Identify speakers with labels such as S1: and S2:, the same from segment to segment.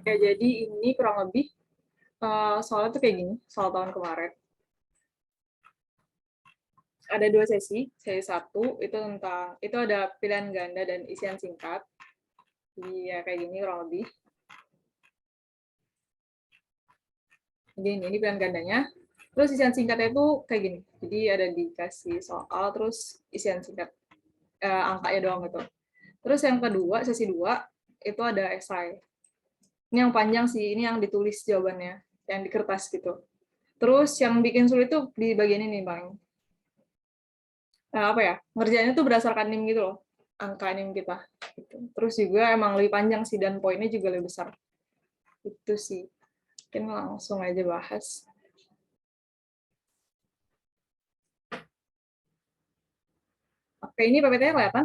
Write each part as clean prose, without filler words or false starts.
S1: Oke, jadi ini kurang lebih soalnya tuh kayak gini, soal tahun kemarin. Ada 2 sesi. Sesi 1 itu tentang, itu ada pilihan ganda dan isian singkat. Iya, kayak gini kurang lebih. Jadi ini pilihan gandanya. Terus isian singkatnya itu kayak gini. Jadi ada dikasih soal, terus isian singkat, angkanya doang gitu. Terus yang kedua, sesi 2, itu ada esai. Ini yang panjang sih, ini yang ditulis jawabannya, yang di kertas gitu. Terus yang bikin sulit tuh di bagian ini, Bang. Apa ya, ngerjainnya tuh berdasarkan NIM gitu loh, angka NIM kita. Gitu. Terus juga emang lebih panjang sih, dan poinnya juga lebih besar. Itu sih. Mungkin langsung aja bahas. Oke, ini PPT-nya kelihatan?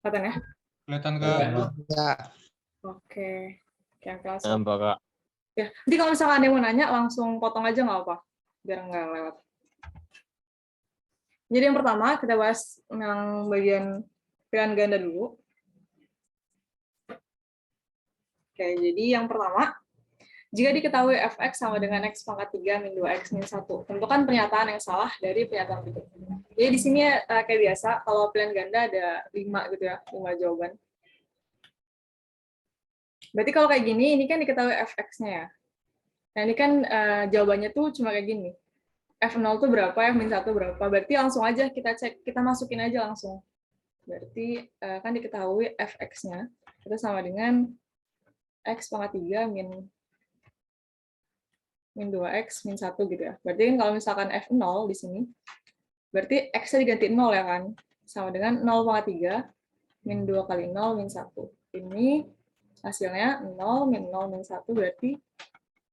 S1: Kelihatan ya?
S2: Kelihatan Kak.
S3: Ya.
S1: Oke. Oke, langsung.
S4: Nampak Kak.
S1: Ya, jadi kalau misalkan ada yang mau nanya, langsung potong aja nggak apa, biar nggak lewat. Jadi yang pertama, kita bahas yang bagian pilihan ganda dulu. Oke, jadi yang pertama, jika diketahui fx sama dengan x pangkat 3 min 2x min 1, tentukan pernyataan yang salah dari pernyataan berikut. Jadi di sini kayak biasa, kalau pilihan ganda ada 5 gitu ya, 5 jawaban. Berarti kalau kayak gini, ini kan diketahui fx-nya ya. Nah ini kan jawabannya tuh cuma kayak gini. F0 tuh berapa, F-1 berapa. Berarti langsung aja kita cek, kita masukin aja langsung. Berarti kan diketahui fx-nya, itu sama dengan x pangkat 3 min 2x min 1 gitu ya. Berarti kan kalau misalkan F0 di sini, berarti x-nya diganti 0 ya kan? Sama dengan 0 pangkat 3 min 2 kali 0 min 1. Ini hasilnya 0 min 0 min 1 berarti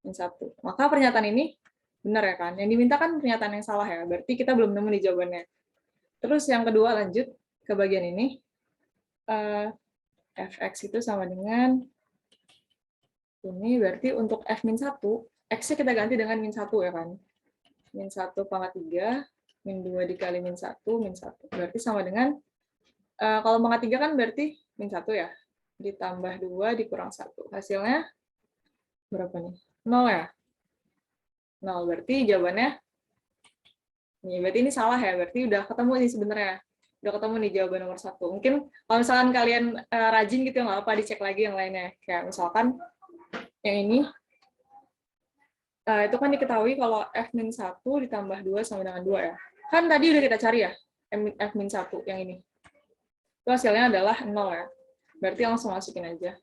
S1: min 1. Maka pernyataan ini benar ya kan? Yang diminta kan pernyataan yang salah ya, berarti kita belum nemu di jawabannya. Terus yang kedua lanjut ke bagian ini, fx itu sama dengan ini, berarti untuk f-1, x-nya kita ganti dengan min 1 ya kan? Min 1 pangkat 3, min 2 dikali min 1, min 1. Berarti sama dengan, kalau pangkat 3 kan berarti min 1 ya? Ditambah 2 dikurang 1. Hasilnya berapa nih? 0 ya? 0, berarti jawabannya, nih, berarti ini salah ya? Berarti udah ketemu nih sebenarnya. Udah ketemu nih jawaban nomor 1. Mungkin kalau misalkan kalian rajin gitu, nggak apa-apa dicek lagi yang lainnya. Kayak misalkan yang ini, itu kan diketahui kalau F-1 ditambah 2 sama dengan 2 ya. Kan tadi udah kita cari ya, F-1 yang ini. Itu hasilnya adalah 0 ya. Berarti langsung masukin aja.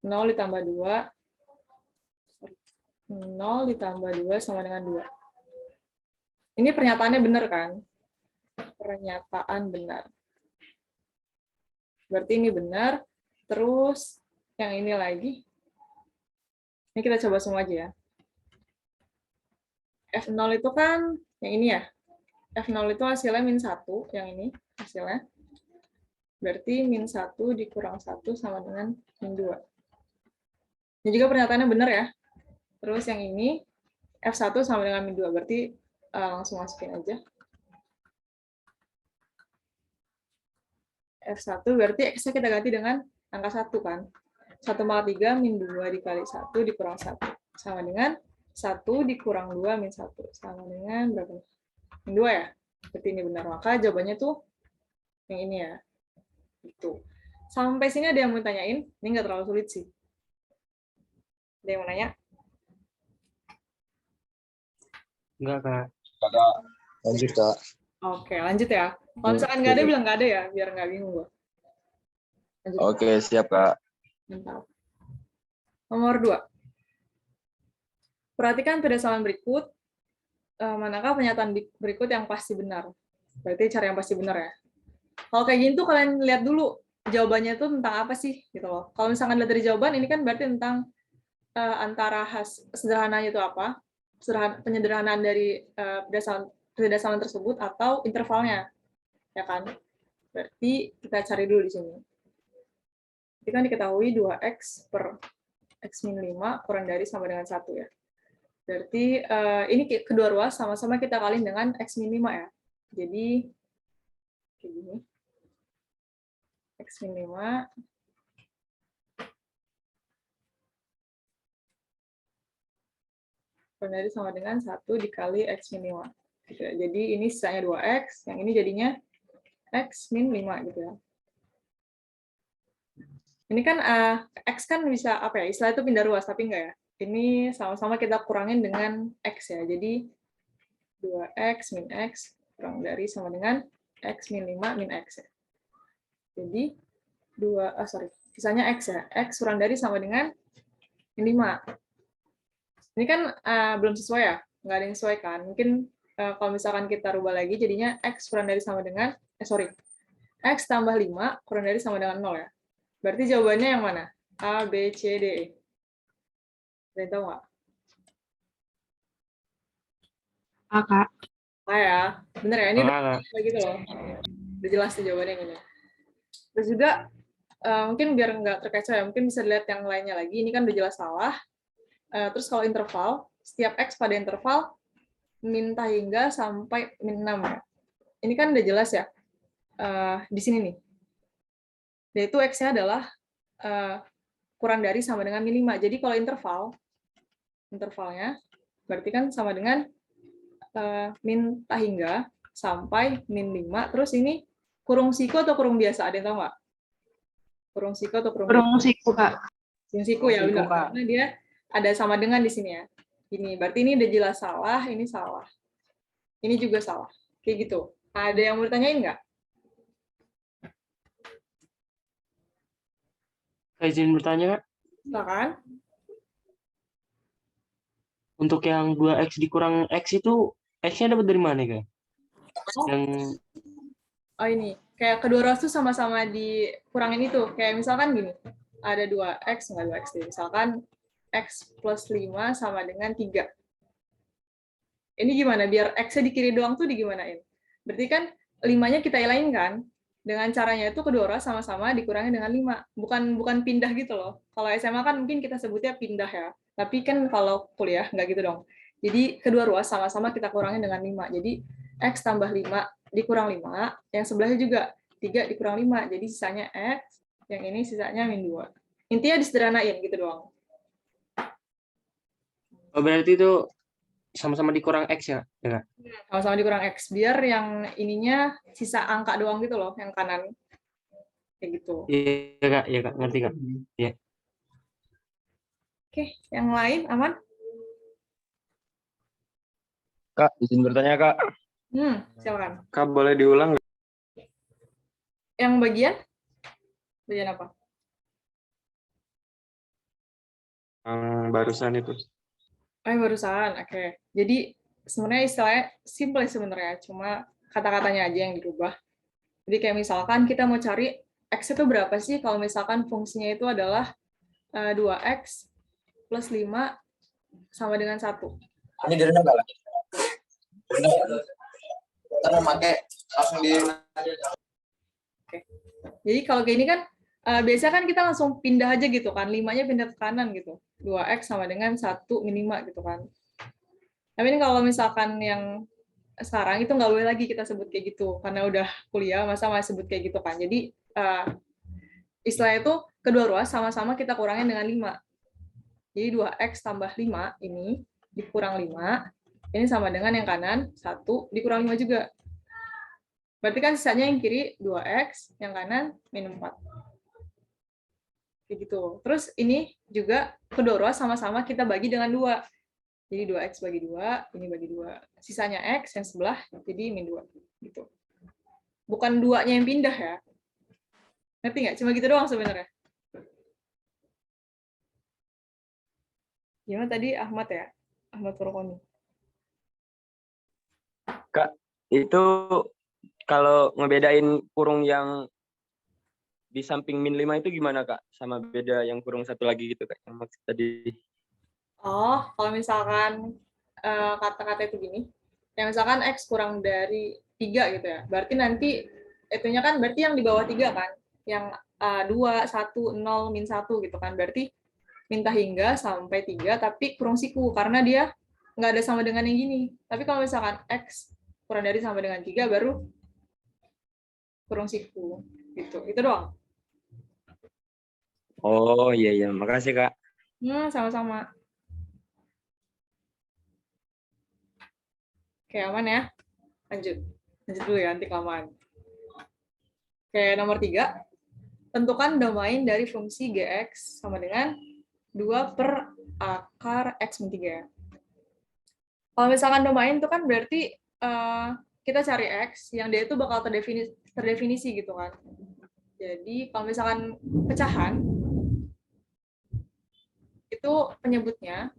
S1: 0 ditambah 2, 0 ditambah 2 sama dengan 2. Ini pernyataannya benar kan? Pernyataan benar. Berarti ini benar. Terus yang ini lagi. Ini kita coba semua aja ya. F0 itu kan yang ini ya. F0 itu hasilnya min 1, yang ini hasilnya. Berarti min 1 dikurang 1 sama dengan min 2. Ini juga pernyataannya benar ya. Terus yang ini, F1 sama dengan min 2. Berarti langsung masukin aja. F1 berarti X-nya kita ganti dengan angka 1 kan. 1 pangkat 3 min 2 dikali 1 dikurang 1. Sama dengan 1 dikurang 2 min 1. Sama dengan berapa? Min 2 ya? Berarti ini benar. Maka jawabannya tuh yang ini ya. Itu. Sampai sini ada yang mau tanyain? Ini nggak terlalu sulit sih. Ada yang mau nanya?
S4: Enggak Kak.
S3: Lanjut, Kak.
S1: Oke, lanjut ya. Kalau misalkan nggak ada, bilang nggak ada ya, biar nggak bingung gua. Lanjut.
S3: Oke, siap, Kak.
S1: Mantap. Nomor 2. Perhatikan perdesalan berikut, manakah pernyataan berikut yang pasti benar. Berarti cara yang pasti benar ya. Kalau kayak gini tuh kalian lihat dulu jawabannya tuh tentang apa sih gitu loh. Kalau misalkan lihat dari jawaban ini kan berarti tentang antara sederhananya itu apa, penyederhanaan dari perdesalan tersebut atau intervalnya, ya kan? Berarti kita cari dulu di sini. Jadi kan diketahui 2x per x min 5 kurang dari sama dengan 1 ya. Berarti ini kedua ruas sama-sama kita kaliin dengan x min 5 ya. Jadi kayak gini. X min 5. Kurang dari sama dengan 1 dikali X min 5. Gitu. Jadi ini sisanya 2X, yang ini jadinya X min 5 gitu ya. Ini kan X kan bisa apa ya, istilah itu pindah ruas, tapi enggak ya. Ini sama-sama kita kurangin dengan X ya. Jadi 2X min X kurang dari sama dengan X min 5 min X ya. Jadi sisanya X ya. X kurang dari sama dengan min 5. Ini kan belum sesuai ya, nggak ada yang sesuai kan. Mungkin kalau misalkan kita rubah lagi, jadinya X kurang dari sama dengan, X tambah 5 kurang dari sama dengan 0 ya. Berarti jawabannya yang mana? A, B, C, D, E. Ada yang tahu nggak?
S2: A, Kak.
S1: A ya, bener ya? Ini
S4: A,
S1: udah
S4: Kak.
S1: kayak gitu loh. Udah jelas tuh jawabannya yang ini. Terus juga, mungkin biar nggak terkecoh ya, mungkin bisa dilihat yang lainnya lagi. Ini kan udah jelas salah. Terus kalau interval, setiap X pada interval, min hingga sampai min 6 ya. Ini kan udah jelas ya, di sini nih. Yaitu X-nya adalah kurang dari sama dengan min 5. Jadi kalau intervalnya berarti kan sama dengan min hingga sampai min 5. Terus ini kurung siku atau kurung biasa? Ada yang tahu nggak? Kurung siku atau kurung biasa?
S2: Kurung siku, Kak.
S1: Kurung siku ya, benar. Karena dia ada sama dengan di sini ya. Ini berarti ini udah jelas salah, ini salah. Ini juga salah. Kayak gitu. Ada yang mau ditanyain nggak?
S4: Saya izin bertanya, Kak.
S1: Silakan.
S4: Untuk yang 2X dikurang X itu, X-nya dapat dari mana, Kak? Yang
S1: Oh ini, kayak kedua ruas tuh sama-sama dikurangin itu. Kayak misalkan gini, ada 2X, nggak 2X deh. Misalkan X plus 5 sama dengan 3. Ini gimana? Biar X-nya di kiri doang tuh digimanain? Berarti kan 5-nya kita ilahin kan? Dengan caranya itu kedua ruas sama-sama dikurangi dengan 5. Bukan pindah gitu loh. Kalau SMA kan mungkin kita sebutnya pindah ya. Tapi kan kalau kuliah nggak gitu dong. Jadi kedua ruas sama-sama kita kurangi dengan 5. Jadi X tambah 5 dikurang 5, yang sebelahnya juga 3 dikurang 5. Jadi sisanya X, yang ini sisanya min 2. Intinya disederhanain gitu doang.
S4: oh, berarti itu sama-sama dikurang X ya, Kak?
S1: Sama-sama dikurang X. Biar yang ininya sisa angka doang gitu loh, yang kanan. Kayak gitu.
S4: Iya, Kak. Iya, Kak. Ngerti, Kak. Iya.
S1: Oke, yang lain aman?
S3: Kak, izin bertanya, Kak.
S1: Silakan.
S3: Kak, boleh diulang nggak?
S1: Yang bagian? Bagian apa?
S3: Yang barusan itu.
S1: Oh, yang barusan. Oke. Jadi sebenarnya istilahnya simple sebenarnya, cuma kata-katanya aja yang dirubah. Jadi kayak misalkan kita mau cari X itu berapa sih kalau misalkan fungsinya itu adalah 2X plus 5 sama dengan 1.
S3: Ini direndam nggak lagi? Kita mau pakai langsung di.
S1: Oke. Jadi kalau kayak ini kan biasanya kan kita langsung pindah aja gitu kan, 5-nya pindah ke kanan gitu. 2X sama dengan 1 min 5 gitu kan. Tapi ini kalau misalkan yang sekarang itu nggak boleh lagi kita sebut kayak gitu, karena udah kuliah, masa masih sebut kayak gitu kan. Jadi istilah itu kedua ruas sama-sama kita kurangin dengan 5. Jadi 2X tambah 5 ini dikurang 5, ini sama dengan yang kanan 1 dikurang 5 juga. Berarti kan sisanya yang kiri 2X, yang kanan min 4. Kayak gitu. Terus ini juga kedua ruas sama-sama kita bagi dengan 2. Jadi 2X bagi 2, ini bagi 2. Sisanya X yang sebelah, jadi min 2. Gitu. Bukan 2-nya yang pindah ya. Ngerti nggak? Cuma gitu doang sebenarnya. Gimana tadi Ahmad ya? Ahmad Furqoni.
S5: Kak, itu kalau ngebedain kurung yang di samping min 5 itu gimana, Kak? Sama beda yang kurung satu lagi gitu, Kak, yang maksud tadi.
S1: Oh, kalau misalkan kata-kata itu gini, yang misalkan X kurang dari 3 gitu ya, berarti nanti itunya kan berarti yang di bawah 3 kan, yang 2, 1, 0, min 1 gitu kan, berarti minta hingga sampai 3, tapi kurung siku, karena dia nggak ada sama dengan yang gini. Tapi kalau misalkan X kurang dari sama dengan 3, baru kurung siku. Gitu. Itu doang.
S5: Oh iya iya, makasih Kak.
S1: Sama-sama. Oke, aman ya? Lanjut. Lanjut dulu ya, nanti kelamaan. Oke, nomor 3. Tentukan domain dari fungsi Gx sama dengan 2 per akar X min 3. Kalau misalkan domain itu kan berarti kita cari X yang dia itu bakal terdefinisi gitu kan. Jadi kalau misalkan pecahan, itu penyebutnya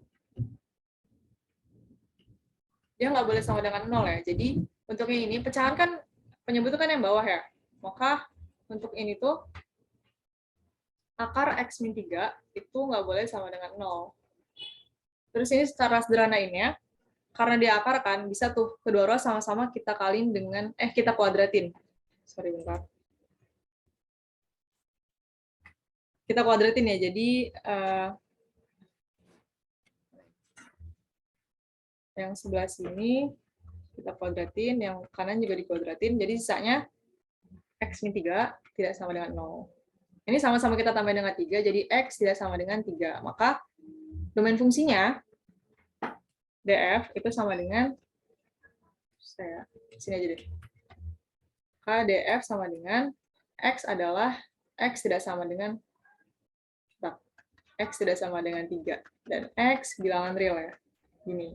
S1: dia nggak boleh sama dengan 0 ya. Jadi untuk yang ini, pecahan kan penyebut itu kan yang bawah ya. Maka untuk ini tuh akar X min 3 itu nggak boleh sama dengan 0. Terus ini secara sederhanainnya, karena dia akar kan, bisa tuh kedua row sama-sama kita kaliin dengan, kita kuadratin. Sorry, bentar. Kita kuadratin ya, jadi yang sebelah sini kita kuadratin, yang kanan juga dikuadratin, jadi sisanya X min 3 tidak sama dengan 0. Ini sama-sama kita tambah dengan 3, jadi X tidak sama dengan 3. Maka domain fungsinya df itu sama dengan, sini aja deh. Maka df sama dengan X adalah X tidak sama dengan X tidak sama dengan 3. Dan X bilangan real ya. Gini.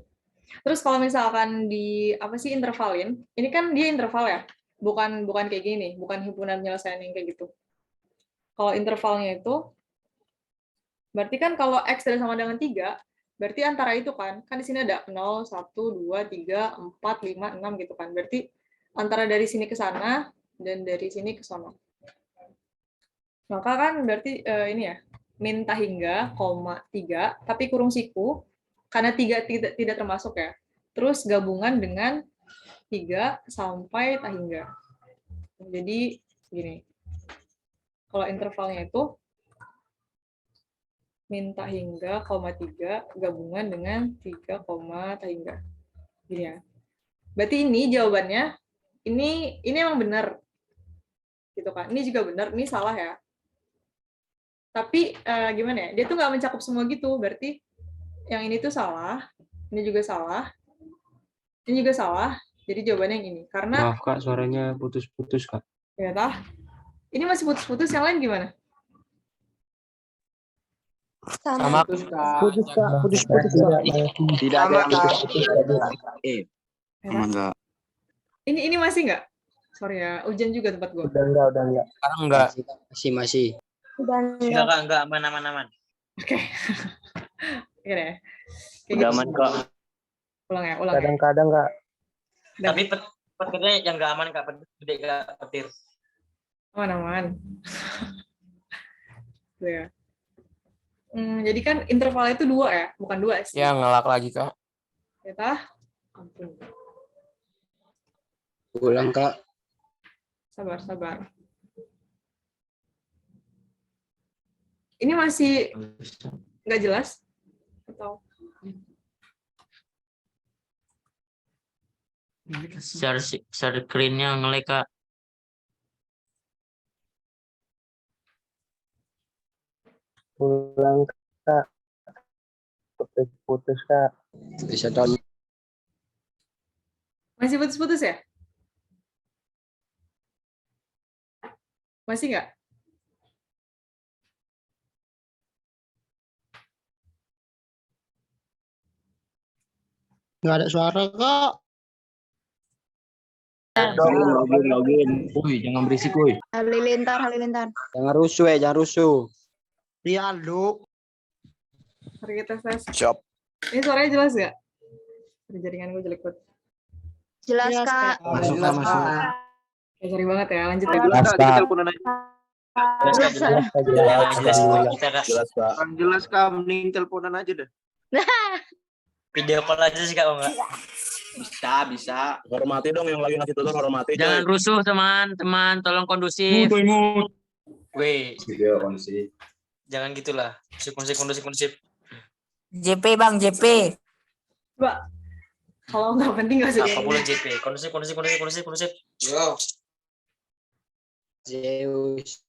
S1: Terus kalau misalkan di intervalin, ini kan dia interval ya. Bukan kayak gini, bukan himpunan penyelesaian yang kayak gitu. Kalau intervalnya itu berarti kan kalau X tidak sama dengan 3, berarti antara itu kan di sini ada 0, 1, 2, 3, 4, 5, 6 gitu kan. Berarti antara dari sini ke sana dan dari sini ke sana. Maka kan berarti ini ya, min hingga, 3, tapi kurung siku, karena 3 tidak termasuk ya. Terus gabungan dengan 3 sampai hingga. Jadi gini, kalau intervalnya itu min hingga, 3, gabungan dengan 3, hingga. Gini ya. Berarti ini jawabannya, ini emang benar. Gitu kan. Ini juga benar, ini salah ya. Tapi gimana ya? Dia tuh nggak mencakup semua gitu. Berarti yang ini tuh salah, ini juga salah, ini juga salah. Jadi jawabannya yang ini. Karena
S4: Maaf Kak, suaranya putus-putus Kak.
S1: ya tah. Ini masih putus-putus, yang lain gimana?
S6: Sama.
S2: Putus Kak.
S5: Tidak ada yang putus.
S1: Ya, tah? Ini masih nggak? Sorry ya, hujan juga tempat gue.
S2: Udah enggak.
S6: Sekarang enggak.
S7: Masih.
S6: Enggak, aman.
S1: Oke. Oke deh. Kayak
S5: Udah
S1: gitu.
S5: aman kok.
S1: Ulang ya.
S2: Kadang-kadang Kak.
S6: Tapi petirnya yang enggak aman Kak, gede Kak petir.
S1: Aman. Tuh ya. Jadi kan intervalnya itu 2 ya, bukan 2 sih.
S7: Ya ngelak lagi Kak.
S1: Ya tah? Ampun.
S7: Ulang Kak.
S1: Sabar. Ini masih nggak jelas? Atau
S6: Share screen-nya nge-lag Kak.
S2: Ulang Kak. Putus Kak.
S7: Bisa tahun.
S1: masih putus-putus ya? Masih nggak?
S7: Nggak ada suara Kak.
S5: Login.
S7: Woi, jangan berisik woi.
S8: Halilintar.
S7: Jangan rusuh.
S2: Rialdo.
S1: Mari kita tes.
S3: Siap.
S1: Ini suaranya jelas nggak? Jaringan gue jelek banget.
S8: Jelas, Kak.
S7: Masuk.
S1: Ya, sorry banget ya, lanjut ya.
S6: Jelas Kak.
S3: Jelas Kak, mending teleponan aja deh.
S6: Video call aja sih Kak, kalau enggak.
S3: Bisa. Hormati dong yang lagi ngasih tutur, hormati.
S6: Jangan rusuh teman-teman, tolong kondusif. Weh,
S3: Video kondisi.
S6: jangan gitulah. Kondusif.
S8: JP, Bang, JP.
S1: Coba, kalau nggak penting nggak usah
S6: Apa
S1: kayak
S6: boleh
S1: gini.
S6: JP? Kondusif.
S3: Yo.
S7: Zeus.